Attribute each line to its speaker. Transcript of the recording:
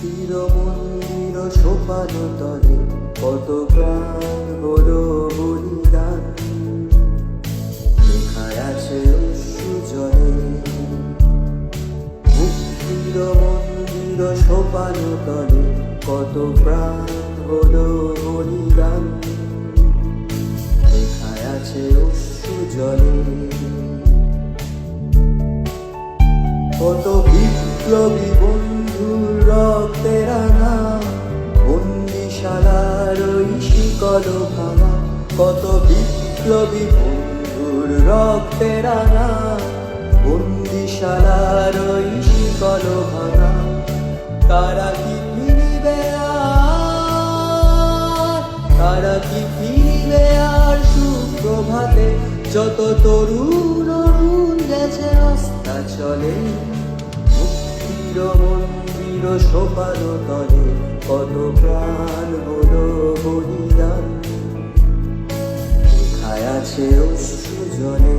Speaker 1: মুক্তির মন্দির সোপান তলে কত প্রাণ হলো বলিদান, লেখায় আছে অশ্রু জলে। মুক্তির মন্দির সোপান তলে কত প্রাণ হলো বলিদান, লেখায় আছে অশ্রু জলে। কত বিপ্লবী বন্ধুর রক্তের রাঙা, বন্দিশালার ওই শিকল ভাঙা। কত বিপ্লবী বন্ধুর রক্তের রাঙা, বন্দিশালার ওই শিকল ভাঙা। তারা কি ফিরিবে আর, তারা কি ফিরিবে আর সুপ্রভাতে? যত তরুণ অরুণ গেছে রাস্তা চলে, মুক্তির মন্দির সোপান তলে কত প্রাণ হলো বলিদান, লেখায় আছে অশ্রু জলে।